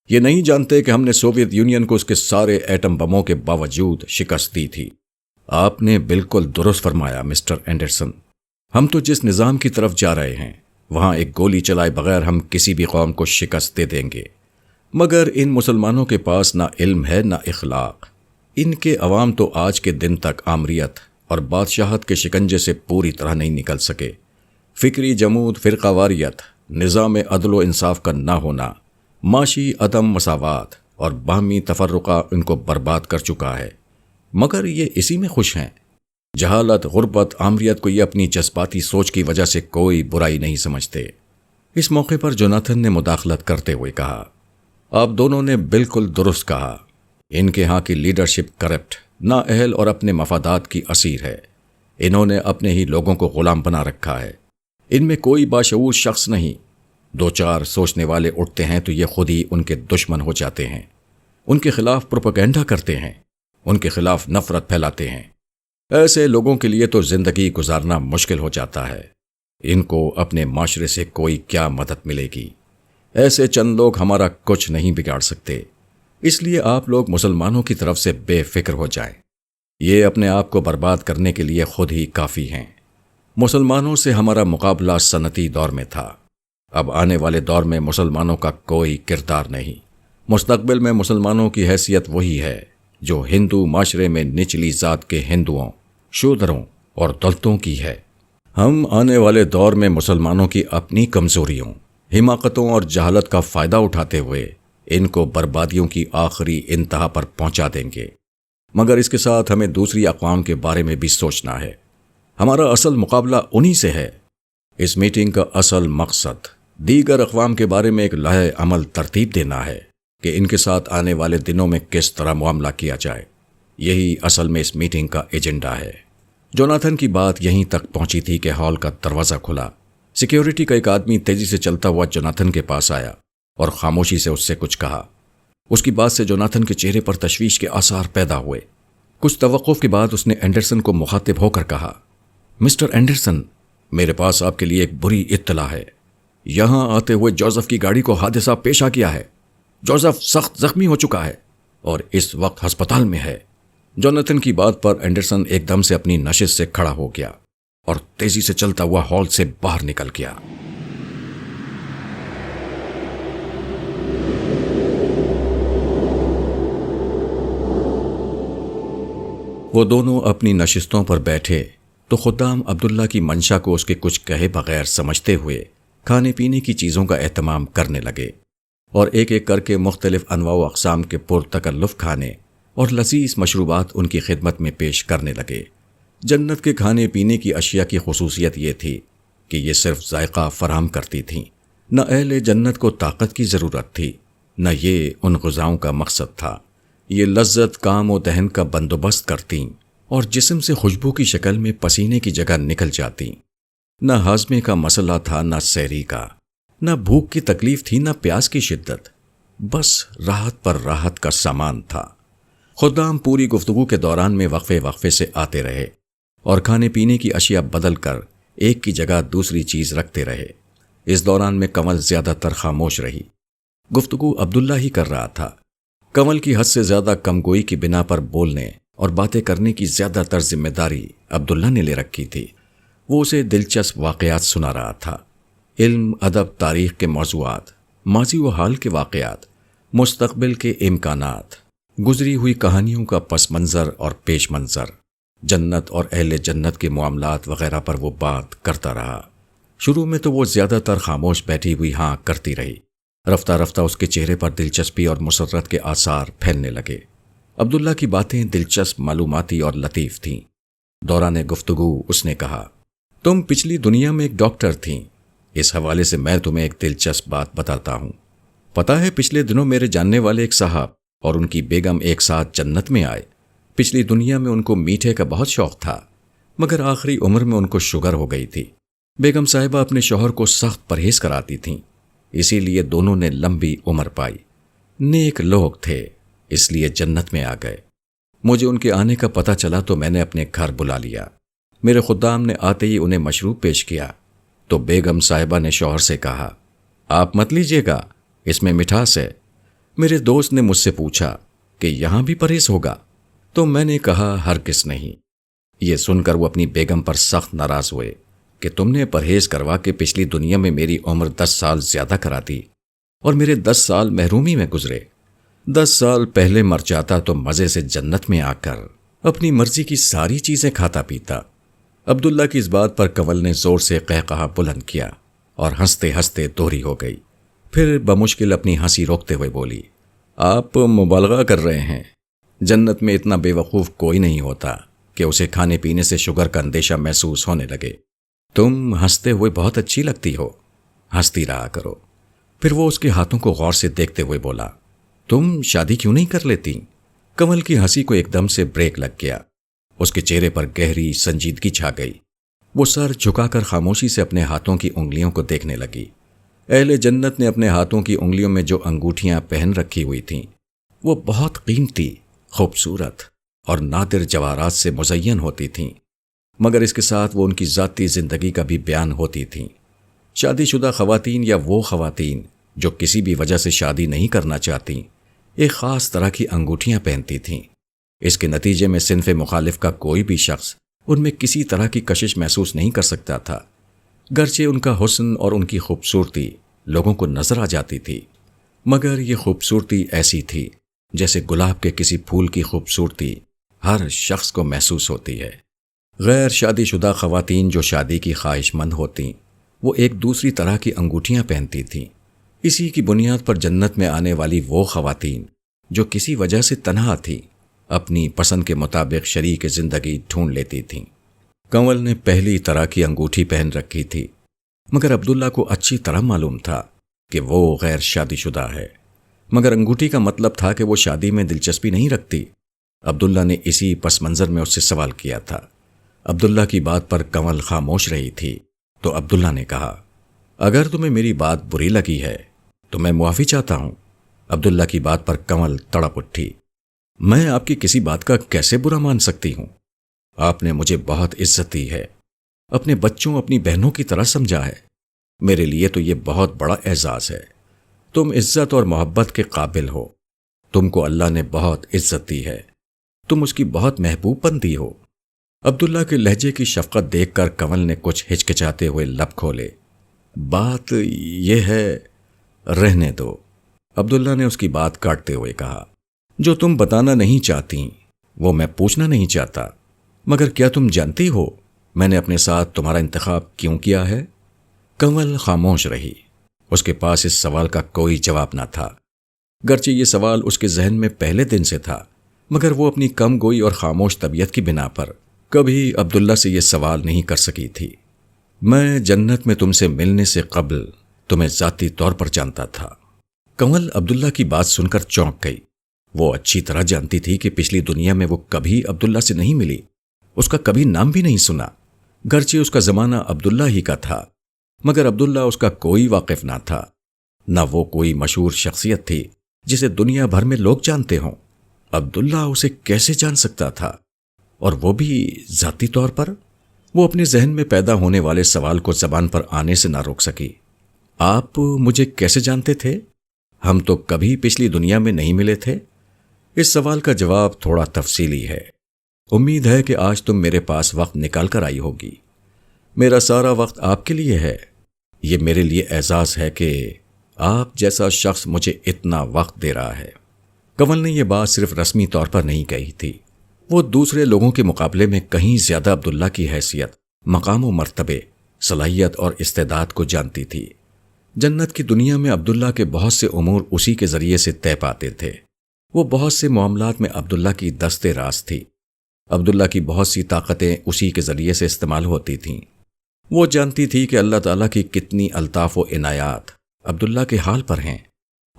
یہ نہیں جانتے کہ ہم نے سوویت یونین کو اس کے سارے ایٹم بموں کے باوجود شکست دی تھی۔ آپ نے بالکل درست فرمایا مسٹر اینڈرسن۔ ہم تو جس نظام کی طرف جا رہے ہیں، وہاں ایک گولی چلائے بغیر ہم کسی بھی قوم کو شکست دے دیں گے، مگر ان مسلمانوں کے پاس نہ علم ہے نہ اخلاق۔ ان کے عوام تو آج کے دن تک آمریت اور بادشاہت کے شکنجے سے پوری طرح نہیں نکل سکے۔ فکری جمود، فرقہ واریت، نظام عدل و انصاف کا نہ ہونا، معاشی عدم مساوات اور باہمی تفرقہ ان کو برباد کر چکا ہے، مگر یہ اسی میں خوش ہیں۔ جہالت، غربت، آمریت کو یہ اپنی جذباتی سوچ کی وجہ سے کوئی برائی نہیں سمجھتے۔ اس موقع پر جوناتھن نے مداخلت کرتے ہوئے کہا، آپ دونوں نے بالکل درست کہا۔ ان کے ہاں کی لیڈرشپ کرپٹ، نااہل اور اپنے مفادات کی اسیر ہے۔ انہوں نے اپنے ہی لوگوں کو غلام بنا رکھا ہے۔ ان میں کوئی باشعور شخص نہیں۔ 2-4 سوچنے والے اٹھتے ہیں تو یہ خود ہی ان کے دشمن ہو جاتے ہیں، ان کے خلاف پروپیگنڈا کرتے ہیں، ان کے خلاف نفرت پھیلاتے ہیں۔ ایسے لوگوں کے لیے تو زندگی گزارنا مشکل ہو جاتا ہے۔ ان کو اپنے معاشرے سے کوئی کیا مدد ملے گی؟ ایسے چند لوگ ہمارا کچھ نہیں بگاڑ سکتے۔ اس لیے آپ لوگ مسلمانوں کی طرف سے بے فکر ہو جائیں۔ یہ اپنے آپ کو برباد کرنے کے لیے خود ہی کافی ہیں۔ مسلمانوں سے ہمارا مقابلہ صنعتی دور میں تھا، اب آنے والے دور میں مسلمانوں کا کوئی کردار نہیں۔ مستقبل میں مسلمانوں کی حیثیت وہی ہے جو ہندو معاشرے میں نچلی ذات کے ہندوؤں، شودروں اور دلتوں کی ہے۔ ہم آنے والے دور میں مسلمانوں کی اپنی کمزوریوں، حماقتوں اور جہالت کا فائدہ اٹھاتے ہوئے ان کو بربادیوں کی آخری انتہا پر پہنچا دیں گے، مگر اس کے ساتھ ہمیں دوسری اقوام کے بارے میں بھی سوچنا ہے۔ ہمارا اصل مقابلہ انہی سے ہے۔ اس میٹنگ کا اصل مقصد دیگر اقوام کے بارے میں ایک لائحہ عمل ترتیب دینا ہے کہ ان کے ساتھ آنے والے دنوں میں کس طرح معاملہ کیا جائے۔ یہی اصل میں اس میٹنگ کا ایجنڈا ہے۔ جوناتھن کی بات یہیں تک پہنچی تھی کہ ہال کا دروازہ کھلا۔ سیکیورٹی کا ایک آدمی تیزی سے چلتا ہوا جوناتھن کے پاس آیا اور خاموشی سے اس سے کچھ کہا۔ اس کی بات سے جوناتھن کے چہرے پر تشویش کے آثار پیدا ہوئے۔ کچھ توقف کے بعد اس نے اینڈرسن کو مخاطب ہو کر کہا، مسٹر اینڈرسن، میرے پاس آپ کے لیے ایک بری اطلاع ہے۔ یہاں آتے ہوئے جوزف کی گاڑی کو حادثہ پیش آ گیا ہے۔ جوزف سخت زخمی ہو چکا ہے اور اس وقت ہسپتال میں ہے۔ جوناتھن کی بات پر اینڈرسن ایک دم سے اپنی نشست سے کھڑا ہو گیا اور تیزی سے چلتا ہوا ہال سے باہر نکل گیا۔ وہ دونوں اپنی نشستوں پر بیٹھے تو خدام عبداللہ کی منشا کو اس کے کچھ کہے بغیر سمجھتے ہوئے کھانے پینے کی چیزوں کا اہتمام کرنے لگے اور ایک ایک کر کے مختلف انواع و اقسام کے پرتکلف کھانے اور لذیذ مشروبات ان کی خدمت میں پیش کرنے لگے۔ جنت کے کھانے پینے کی اشیاء کی خصوصیت یہ تھی کہ یہ صرف ذائقہ فراہم کرتی تھیں، نہ اہل جنت کو طاقت کی ضرورت تھی، نہ یہ ان غذاؤں کا مقصد تھا۔ یہ لذت کام و دہن کا بندوبست کرتیں اور جسم سے خوشبو کی شکل میں پسینے کی جگہ نکل جاتیں۔ نہ ہاضمے کا مسئلہ تھا، نہ سحری کا، نہ بھوک کی تکلیف تھی، نہ پیاس کی شدت، بس راحت پر راحت کا سامان تھا۔ خدام پوری گفتگو کے دوران میں وقفے وقفے سے آتے رہے اور کھانے پینے کی اشیاء بدل کر ایک کی جگہ دوسری چیز رکھتے رہے۔ اس دوران میں کنول زیادہ تر خاموش رہی۔ گفتگو عبداللہ ہی کر رہا تھا۔ کنول کی حد سے زیادہ کمگوئی کی بنا پر بولنے اور باتیں کرنے کی زیادہ تر ذمہ داری عبداللہ نے لے رکھی تھی۔ وہ اسے دلچسپ واقعات سنا رہا تھا، علم، ادب، تاریخ کے موضوعات، ماضی و حال کے واقعات، مستقبل کے امکانات، گزری ہوئی کہانیوں کا پس منظر اور پیش منظر، جنت اور اہل جنت کے معاملات وغیرہ پر وہ بات کرتا رہا۔ شروع میں تو وہ زیادہ تر خاموش بیٹھی ہوئی ہاں کرتی رہی۔ رفتہ رفتہ اس کے چہرے پر دلچسپی اور مسرت کے آثار پھیلنے لگے۔ عبداللہ کی باتیں دلچسپ، معلوماتی اور لطیف تھیں۔ دوران گفتگو اس نے کہا، تم پچھلی دنیا میں ایک ڈاکٹر تھیں، اس حوالے سے میں تمہیں ایک دلچسپ بات بتاتا ہوں۔ پتہ ہے پچھلے دنوں میرے جاننے والے ایک صاحب اور ان کی بیگم ایک ساتھ جنت میں آئے۔ پچھلی دنیا میں ان کو میٹھے کا بہت شوق تھا، مگر آخری عمر میں ان کو شوگر ہو گئی تھی۔ بیگم صاحبہ اپنے شوہر کو سخت پرہیز کراتی تھیں، اسی لیے دونوں نے لمبی عمر پائی۔ نیک لوگ تھے، اس لیے جنت میں آ گئے۔ مجھے ان کے آنے کا پتہ چلا تو میں نے اپنے گھر بلا لیا۔ میرے خدام نے آتے ہی انہیں مشروب پیش کیا تو بیگم صاحبہ نے شوہر سے کہا، آپ مت لیجیے گا، اس میں مٹھاس ہے۔ میرے دوست نے مجھ سے پوچھا کہ یہاں بھی پرہیز ہوگا، تو میں نے کہا ہرگز نہیں۔ یہ سن کر وہ اپنی بیگم پر سخت ناراض ہوئے کہ تم نے پرہیز کروا کے پچھلی دنیا میں میری عمر 10 سال زیادہ کرا دی اور میرے 10 سال محرومی میں گزرے۔ 10 سال پہلے مر جاتا تو مزے سے جنت میں آ کر اپنی مرضی کی ساری چیزیں کھاتا پیتا۔ عبداللہ کی اس بات پر کنول نے زور سے قہقہا بلند کیا اور ہنستے ہنستے دوہری ہو گئی۔ پھر بمشکل اپنی ہنسی روکتے ہوئے بولی، آپ مبالغہ کر رہے ہیں۔ جنت میں اتنا بے وقوف کوئی نہیں ہوتا کہ اسے کھانے پینے سے شوگر کا اندیشہ محسوس ہونے لگے۔ تم ہنستے ہوئے بہت اچھی لگتی ہو، ہنستی رہا کرو۔ پھر وہ اس کے ہاتھوں کو غور سے دیکھتے ہوئے بولا، تم شادی کیوں نہیں کر لیتی؟ کنول کی ہنسی کو ایک دم سے بریک لگ گیا۔ اس کے چہرے پر گہری سنجیدگی چھا گئی۔ وہ سر جھکا کر خاموشی سے اپنے ہاتھوں کی انگلیوں کو دیکھنے لگی۔ اہل جنت نے اپنے ہاتھوں کی انگلیوں میں جو انگوٹھیاں پہن رکھی ہوئی تھیں وہ بہت قیمتی، خوبصورت اور نادر جواہرات سے مزین ہوتی تھیں، مگر اس کے ساتھ وہ ان کی ذاتی زندگی کا بھی بیان ہوتی تھیں۔ شادی شدہ خواتین یا وہ خواتین جو کسی بھی وجہ سے شادی نہیں کرنا چاہتیں ایک خاص طرح کی انگوٹھیاں پہنتی تھیں۔ اس کے نتیجے میں صنف مخالف کا کوئی بھی شخص ان میں کسی طرح کی کشش محسوس نہیں کر سکتا تھا، گرچہ ان کا حسن اور ان کی خوبصورتی لوگوں کو نظر آ جاتی تھی، مگر یہ خوبصورتی ایسی تھی جیسے گلاب کے کسی پھول کی خوبصورتی ہر شخص کو محسوس ہوتی ہے۔ غیر شادی شدہ خواتین جو شادی کی خواہش مند ہوتیں وہ ایک دوسری طرح کی انگوٹھیاں پہنتی تھیں۔ اسی کی بنیاد پر جنت میں آنے والی وہ خواتین جو کسی وجہ سے تنہا تھیں اپنی پسند کے مطابق شریک زندگی ڈھونڈ لیتی تھیں۔ کنول نے پہلی طرح کی انگوٹھی پہن رکھی تھی، مگر عبداللہ کو اچھی طرح معلوم تھا کہ وہ غیر شادی شدہ ہے، مگر انگوٹھی کا مطلب تھا کہ وہ شادی میں دلچسپی نہیں رکھتی۔ عبداللہ نے اسی پس منظر میں اس سے سوال کیا تھا۔ عبداللہ کی بات پر کنول خاموش رہی تھی تو عبداللہ نے کہا، اگر تمہیں میری بات بری لگی ہے تو میں معافی چاہتا ہوں۔ عبداللہ کی بات پر کنول تڑپ اٹھی، میں آپ کی کسی بات کا کیسے برا مان سکتی ہوں؟ آپ نے مجھے بہت عزت دی ہے، اپنے بچوں اپنی بہنوں کی طرح سمجھا ہے، میرے لیے تو یہ بہت بڑا اعزاز ہے۔ تم عزت اور محبت کے قابل ہو، تم کو اللہ نے بہت عزت دی ہے، تم اس کی بہت محبوب بندی ہو۔ عبداللہ کے لہجے کی شفقت دیکھ کر کنول نے کچھ ہچکچاتے ہوئے لب کھولے۔ بات یہ ہے، رہنے دو، عبداللہ نے اس کی بات کاٹتے ہوئے کہا۔ جو تم بتانا نہیں چاہتی وہ میں پوچھنا نہیں چاہتا، مگر کیا تم جانتی ہو میں نے اپنے ساتھ تمہارا انتخاب کیوں کیا ہے؟ کنول خاموش رہی۔ اس کے پاس اس سوال کا کوئی جواب نہ تھا، گرچہ یہ سوال اس کے ذہن میں پہلے دن سے تھا، مگر وہ اپنی کم گوئی اور خاموش طبیعت کی بنا پر کبھی عبداللہ سے یہ سوال نہیں کر سکی تھی۔ میں جنت میں تم سے ملنے سے قبل تمہیں ذاتی طور پر جانتا تھا۔ کنول عبداللہ کی بات سن کر چونک گئی۔ وہ اچھی طرح جانتی تھی کہ پچھلی دنیا میں وہ کبھی عبداللہ سے نہیں ملی، اس کا کبھی نام بھی نہیں سنا، گرچہ اس کا زمانہ عبداللہ ہی کا تھا، مگر عبداللہ اس کا کوئی واقف نہ تھا، نہ وہ کوئی مشہور شخصیت تھی جسے دنیا بھر میں لوگ جانتے ہوں۔ عبداللہ اسے کیسے جان سکتا تھا، اور وہ بھی ذاتی طور پر؟ وہ اپنے ذہن میں پیدا ہونے والے سوال کو زبان پر آنے سے نہ روک سکی۔ آپ مجھے کیسے جانتے تھے؟ ہم تو کبھی پچھلی دنیا میں نہیں ملے تھے۔ اس سوال کا جواب تھوڑا تفصیلی ہے۔ امید ہے کہ آج تم میرے پاس وقت نکال کر آئی ہوگی۔ میرا سارا وقت آپ کے لیے ہے۔ یہ میرے لیے اعزاز ہے کہ آپ جیسا شخص مجھے اتنا وقت دے رہا ہے۔ کنول نے یہ بات صرف رسمی طور پر نہیں کہی تھی، وہ دوسرے لوگوں کے مقابلے میں کہیں زیادہ عبداللہ کی حیثیت، مقام و مرتبے، صلاحیت اور استعداد کو جانتی تھی۔ جنت کی دنیا میں عبداللہ کے بہت سے امور اسی کے ذریعے سے طے پاتے تھے۔ وہ بہت سے معاملات میں عبداللہ کی دست راست تھی۔ عبداللہ کی بہت سی طاقتیں اسی کے ذریعے سے استعمال ہوتی تھیں۔ وہ جانتی تھی کہ اللہ تعالیٰ کی کتنی الطاف و عنایات عبداللہ کے حال پر ہیں،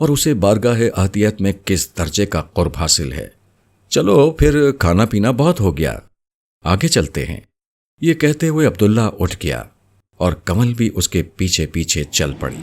اور اسے بارگاہ عطیت میں کس درجے کا قرب حاصل ہے۔ چلو پھر کھانا پینا بہت ہو گیا، آگے چلتے ہیں۔ یہ کہتے ہوئے عبداللہ اٹھ گیا اور کنول بھی اس کے پیچھے پیچھے چل پڑی۔